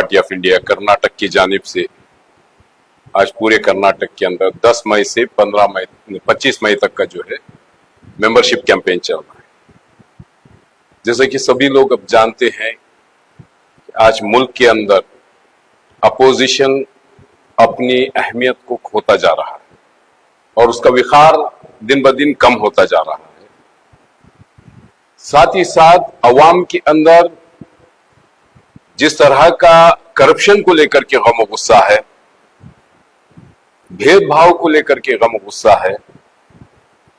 Party of India Karnataka की जानिब से आज पूरे कर्नाटक के अंदर 10 मई से 25 मई तक का जो है मेंबरशिप कैंपेन चल रहा है। जैसे कि सभी लोग अब जानते हैं कि आज मुल्क के अंदर अपोजिशन अपनी अहमियत को खोता जा रहा है और उसका विखार दिन ब दिन कम होता जा रहा है। साथ ही साथ अवाम के अंदर जिस तरह का करप्शन को लेकर के गम और गुस्सा है, भेदभाव को लेकर के गम और गुस्सा है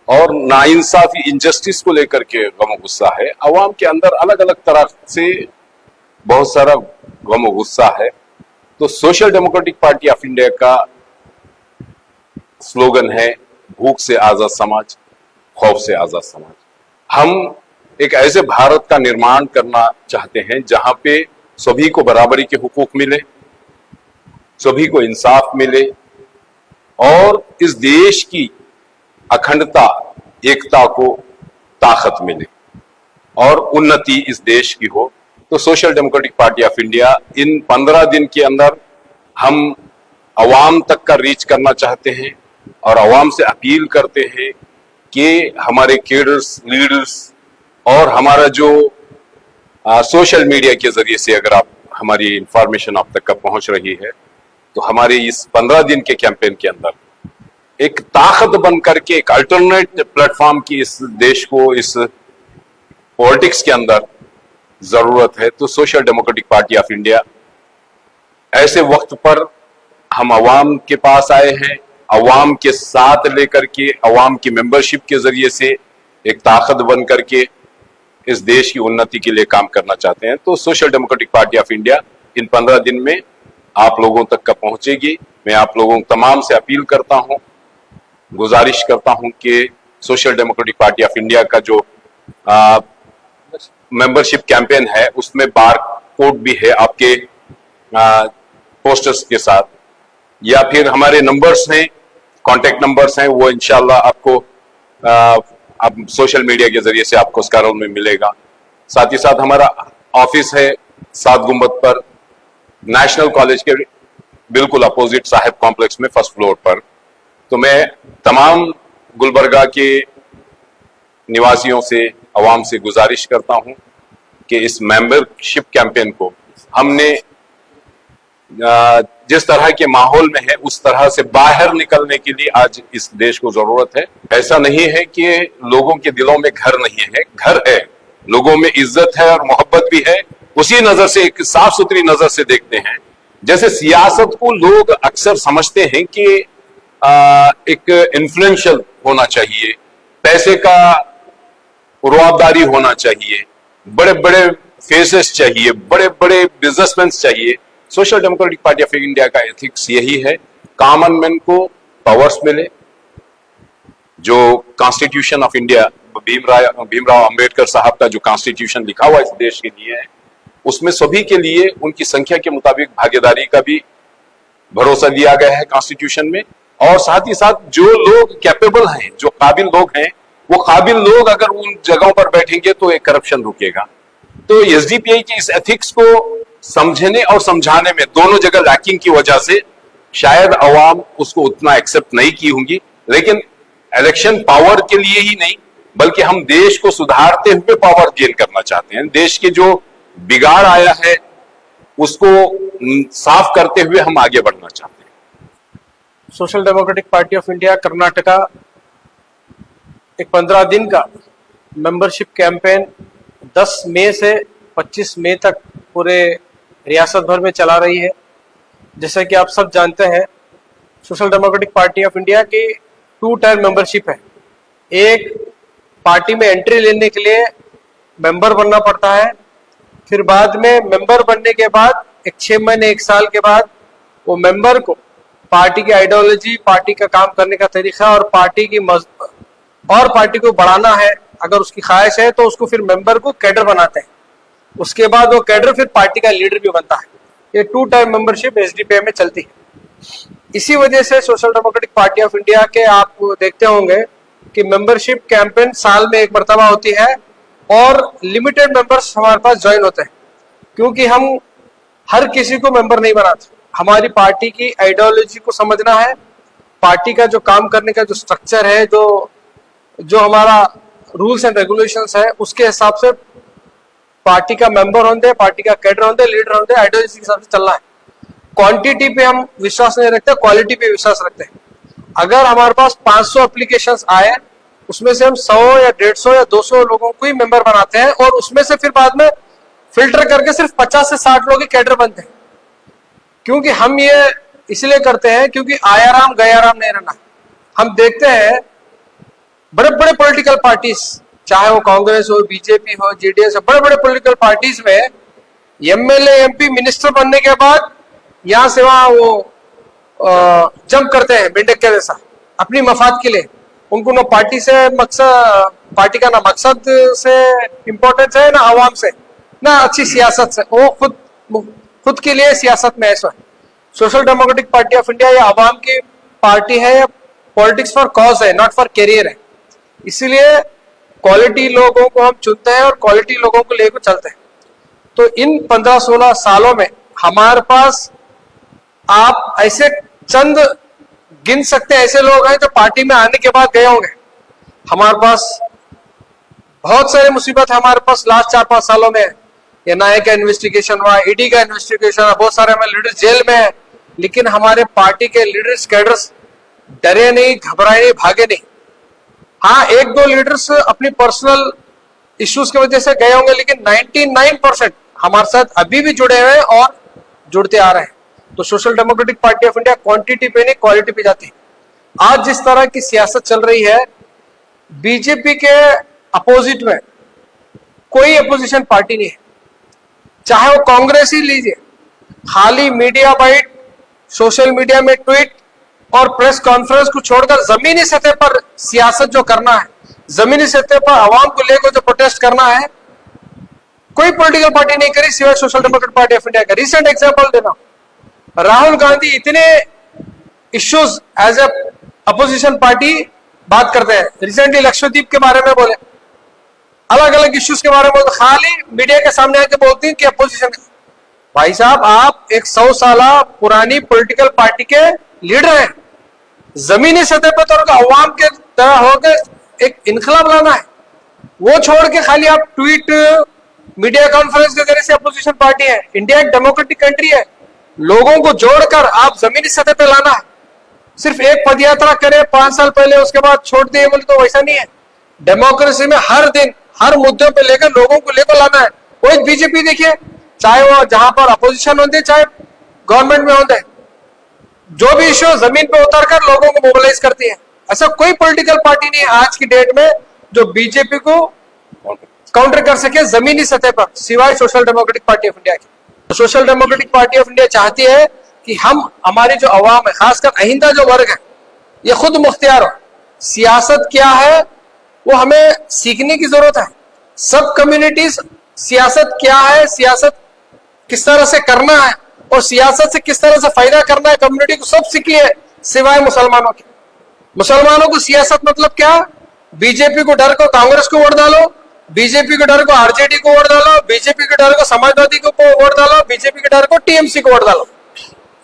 और नाइंसाफी इनजस्टिस को लेकर के गम और गुस्सा है, अवाम के अंदर अलग अलग तरह से बहुत सारा गम और गुस्सा है। तो social democratic party of India का स्लोगन है भूख से आजाद समाज, खौफ से आजाद समाज। हम एक ऐसे भारत का निर्माण करना चाहते हैं जहां पे सभी को बराबरी के हुकूक मिले, सभी को इंसाफ मिले और इस देश की अखंडता, एकता को ताकत मिले और उन्नति इस देश की हो। तो social democratic party of India in 15 दिन के अंदर हम अवाम तक का रीच करना चाहते हैं और अवाम से अपील करते हैं कि हमारे कैडर्स, लीडर्स और हमारा जो सोशल मीडिया के जरिए से अगर आप हमारी इंफॉर्मेशन आप तक का पहुंच रही है तो हमारे इस 15 दिन के कैंपेन के अंदर एक ताकत बन करके एक अल्टरनेट प्लेटफॉर्म की इस देश को, इस पॉलिटिक्स के अंदर जरूरत है। तो social democratic party of India ऐसे वक्त पर हम अवाम के पास आए हैं, अवाम के साथ लेकर के अवाम की मेंबरशिप के जरिए से एक ताकत बन करके इस देश की उन्नति के लिए काम करना चाहते हैं। तो social democratic party of India in 15 दिन में आप लोगों तक का पहुंचेगी। मैं आप लोगों तमाम से अपील करता हूं, गुजारिश करता हूं कि social democratic party of India का जो मेंबरशिप कैंपेन है उसमें बार कोड भी है आपके पोस्टर्स के साथ, या फिर हमारे नंबर्स हैं, कांटेक्ट नंबर्स हैं, वो इंशाल्लाह आपको आप सोशल मीडिया के जरिए से आपको उसका रोल में मिलेगा। साथ ही साथ हमारा ऑफिस है 7 गुंबद पर, नेशनल कॉलेज के बिल्कुल अपोजिट साहिब कॉम्प्लेक्स में फर्स्ट फ्लोर पर। तो मैं तमाम गुलबर्गा के निवासियों से, अवाम से गुजारिश करता हूं कि इस मेंबरशिप कैंपेन को हमने जिस तरह के माहौल में है उस तरह से बाहर निकलने के लिए आज इस देश को जरूरत है। ऐसा नहीं है कि लोगों के दिलों में घर नहीं है, घर है, लोगों में इज्जत है और मोहब्बत भी है। उसी नजर से, एक साफ सुथरी नजर से देखते हैं। जैसे सियासत को लोग अक्सर समझते हैं कि एक इन्फ्लुएंशियल होना चाहिए, पैसे का रुआबदारी होना चाहिए, बड़े बड़े फेसेस चाहिए, बड़े बड़े बिजनेसमैन चाहिए। Social democratic party of India का एथिक्स यही है, कॉमन मैन को पावर्स मिले। जो constitution of India, Bhimrao Ambedkar साहब का जो कॉन्स्टिट्यूशन लिखा हुआ इस देश के लिए है, उसमें सभी के लिए उनकी संख्या के मुताबिक भागीदारी का भी भरोसा दिया गया है कॉन्स्टिट्यूशन में। और साथ ही साथ जो लोग कैपेबल हैं, जो काबिल लोग हैं, वो काबिल लोग अगर उन जगहों पर बैठेंगे तो एक करप्शन रुकेगा। तो एसडीपीआई की इस एथिक्स को समझने और समझाने में दोनों जगह लैकिंग की वजह से शायद अवाम उसको उतना एक्सेप्ट नहीं की होंगी। लेकिन इलेक्शन पावर के लिए ही नहीं, बल्कि हम देश को सुधारते हुए पावर गेन करना चाहते हैं। देश के जो बिगाड़ आया है उसको साफ करते हुए हम आगे बढ़ना चाहते हैं। Social democratic party of India Karnataka एक 15 दिन का मेंबरशिप कैंपेन 10 मई से 25 मई तक पूरे रियासत भर में चला रही है। जैसा कि आप सब जानते हैं, social democratic party of India की 2 टायर मेंबरशिप है। एक, पार्टी में एंट्री लेने के लिए मेंबर बनना पड़ता है, फिर बाद में मेंबर बनने के बाद 6 महीने 1 साल के बाद वो मेंबर को पार्टी की आइडियोलॉजी, पार्टी का काम करने का तरीका और पार्टी को बढ़ाना है अगर उसकी ख्वाहिश है तो उसको फिर मेंबर को कैडर बनाते हैं। उसके बाद वो कैडर फिर पार्टी का लीडर भी बनता है। ये 2 टाइम मेंबरशिप एसडीपीआई में चलती है। इसी वजह से social democratic party of India के आप देखते होंगे कि मेंबरशिप कैंपेन साल में 1 मरतबा होती है और लिमिटेड मेंबर्स हमारे पास ज्वाइन होते हैं, क्योंकि हम हर किसी को मेंबर नहीं बनाते। हमारी पार्टी की आइडियोलॉजी को समझना है, पार्टी का जो काम करने का जो स्ट्रक्चर है, जो हमारा रूल्स एंड रेगुलेशंस है, उसके हिसाब से पार्टी का मेंबर होते, पार्टी का कैडर होते, लीडर होते, आइडियोलॉजी के हिसाब से चलना है। क्वांटिटी पे हम विश्वास नहीं रखते, क्वालिटी पे विश्वास रखते हैं। अगर हमारे पास 500 एप्लीकेशंस आए, उसमें से हम 100 या 150 या 200 लोगों को ही मेंबर बनाते हैं और उसमें से फिर बाद में फिल्टर करके सिर्फ 50 से 60 लोग ही कैडर बनते हैं। क्योंकि हम ये इसलिए करते हैं क्योंकि आया राम गया राम नहीं रहना। हम देखते हैं बड़े बड़े पॉलिटिकल पार्टीज, चाहे वो कांग्रेस हो, बीजेपी हो, जेडीएस हो, बड़े बड़े पॉलिटिकल पार्टीज में एमएलए एमपी मिनिस्टर बनने के बाद यहां से वहां वो जंप करते हैं मेंढक के जैसा अपनी मफाद के लिए। उनको ना पार्टी से मकसद, पार्टी का ना मकसद से इंपॉर्टेंस है, ना आवाम से, ना अच्छी सियासत से। वो खुद के लिए सियासत में ऐसा है। Social democratic party of India ये आवाम की पार्टी है, पॉलिटिक्स फॉर कॉज है, नॉट फॉर कैरियर है। इसीलिए क्वालिटी लोगों को हम चुनते हैं और क्वालिटी लोगों को लेकर चलते हैं। तो इन 15-16 सालों में हमारे पास आप ऐसे चंद गिन सकते हैं ऐसे लोग हैं जो पार्टी में आने के बाद गए होंगे। हमारे पास बहुत सारी मुसीबत है हमारे पास लास्ट 4-5 सालों में। एनआईए का इन्वेस्टिगेशन हुआ, ईडी का इन्वेस्टिगेशन हुआ, बहुत सारे हमारे लीडर्स जेल में है, लेकिन हमारे पार्टी के लीडर्स कैडर्स डरे नहीं, घबराए नहीं, भागे नहीं। हाँ, 1-2 लीडर्स अपनी पर्सनल इश्यूज की वजह से गए होंगे, लेकिन 99% हमारे साथ अभी भी जुड़े हुए हैं और जुड़ते आ रहे हैं। तो social democratic party of India quantity पे नहीं क्वालिटी पे जाती है। आज जिस तरह की सियासत चल रही है, बीजेपी के अपोजिट में कोई अपोजिशन पार्टी नहीं है, चाहे वो कांग्रेस ही लीजिए। खाली मीडिया बाइट, सोशल मीडिया में ट्वीट और प्रेस कॉन्फ्रेंस को छोड़कर जमीनी सतह पर सियासत जो करना है, जमीनी सतह पर आवाम को लेकर जो प्रोटेस्ट करना है, कोई पॉलिटिकल पार्टी नहीं करी सिवाय social democratic party of India का। रिसेंट एग्जांपल देना, राहुल गांधी इतने issues as a opposition party बात करते हैं। रिसेंटली लक्षद्वीप के बारे में बोले, अलग अलग इश्यूज के बारे में बोलते, खाली मीडिया के सामने आके बोलती हैं कि अपोजिशन। भाई साहब, आप एक 100 साल पुरानी पॉलिटिकल पार्टी के लीडर हैं। जमीनी सतह पर तो अवाम के तरह होकर एक इनकलाब लाना है, वो छोड़ के खाली आप ट्वीट, मीडिया कॉन्फ्रेंस के जरिए से अपोजिशन पार्टी है। इंडिया एक डेमोक्रेटिक कंट्री है, लोगों को जोड़कर आप जमीनी सतह पे लाना है। सिर्फ एक पदयात्रा करे 5 साल पहले, उसके बाद छोड़ दिए बोले तो वैसा नहीं है। डेमोक्रेसी में हर दिन हर मुद्दों पे लेकर लोगों को लेकर लाना है। कोई बीजेपी देखिए, चाहे वो जहां पर अपोजिशन होते चाहे गवर्नमेंट में होते, जो भी इश्यू जमीन पे उतर कर लोगों को मोबिलाइज करती है। ऐसा कोई पॉलिटिकल पार्टी नहीं है आज की डेट में जो बीजेपी को काउंटर कर सके जमीनी सतह पर, सिवाय social democratic party of India की। तो social democratic party of India चाहती है कि हम, हमारी जो अवाम है, खासकर अहिंदा जो वर्ग है, ये खुद मुख्तियार हो। सियासत क्या है वो हमें सीखने की जरूरत है। सब कम्युनिटीज सियासत क्या है, सियासत किस तरह से करना है और सियासत से किस तरह से फायदा करना है कम्युनिटी को, सब सीख लिए सिवाय मुसलमानों के। मुसलमानों को सियासत मतलब क्या? बीजेपी को डर को कांग्रेस को वोट डालो, बीजेपी के डर को आरजेडी को वोट डालो, बीजेपी के डर को समाजवादी को वोट डालो, बीजेपी के डर को टीएमसी को वोट डालो।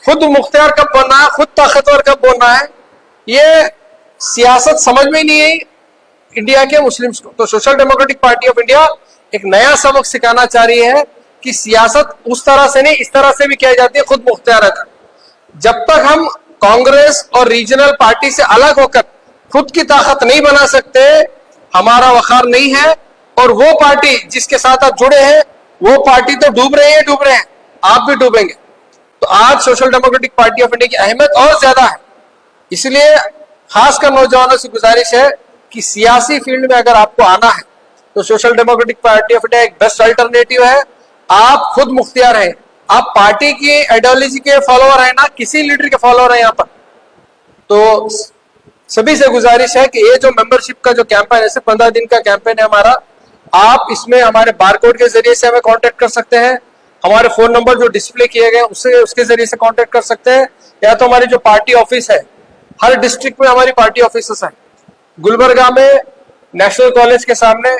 खुद मुख्तियार कब बनना है, खुद ताकतवर कब बनना है, ये सियासत समझ में नहीं है इंडिया के मुस्लिम्स को। तो social democratic party of India एक नया सबक सिखाना चाह रही है कि सियासत उस तरह से नहीं, इस तरह से भी की जाती है, खुद मुख्तियार है। जब तक हम कांग्रेस और रीजनल पार्टी से अलग होकर खुद की ताकत नहीं बना सकते, हमारा वखार नहीं है। और वो पार्टी जिसके साथ आप जुड़े हैं, वो पार्टी तो डूब रहे हैं, आप भी डूबेंगे। तो आज social democratic party of India की अहमियत और ज्यादा है। इसलिए खासकर नौजवानों से गुजारिश है कि सियासी फील्ड में अगर आपको आना है तो social democratic party of India एक बेस्ट अल्टरनेटिव है। आप खुद मुख्तियार हैं, आप पार्टी की आइडियोलॉजी के फॉलोअर है, ना किसी लीडर के फॉलोअर है यहाँ पर। तो सभी से गुजारिश है कि ये जो मेंबरशिप का जो कैंपेन है, सिर्फ 15 दिन का कैंपेन है हमारा। आप इसमें हमारे बारकोड के जरिए से हमें कांटेक्ट कर सकते हैं, हमारे फोन नंबर जो डिस्प्ले किए गए उसके जरिए से कांटेक्ट कर सकते हैं, या तो हमारी जो पार्टी ऑफिस है, हर डिस्ट्रिक्ट में हमारी पार्टी ऑफिस है। गुलबर्गा में नेशनल कॉलेज के सामने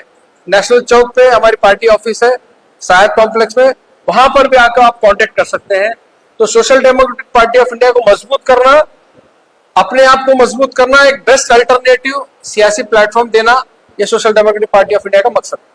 नेशनल चौक पे हमारी पार्टी ऑफिस है, सायद कॉम्प्लेक्स में। वहां पर भी आकर आप कांटेक्ट कर सकते हैं। तो social democratic party of India को मजबूत करना, अपने आप को मजबूत करना, एक बेस्ट अल्टरनेटिव सियासी प्लेटफॉर्म देना, ये social democratic party of India का मकसद है।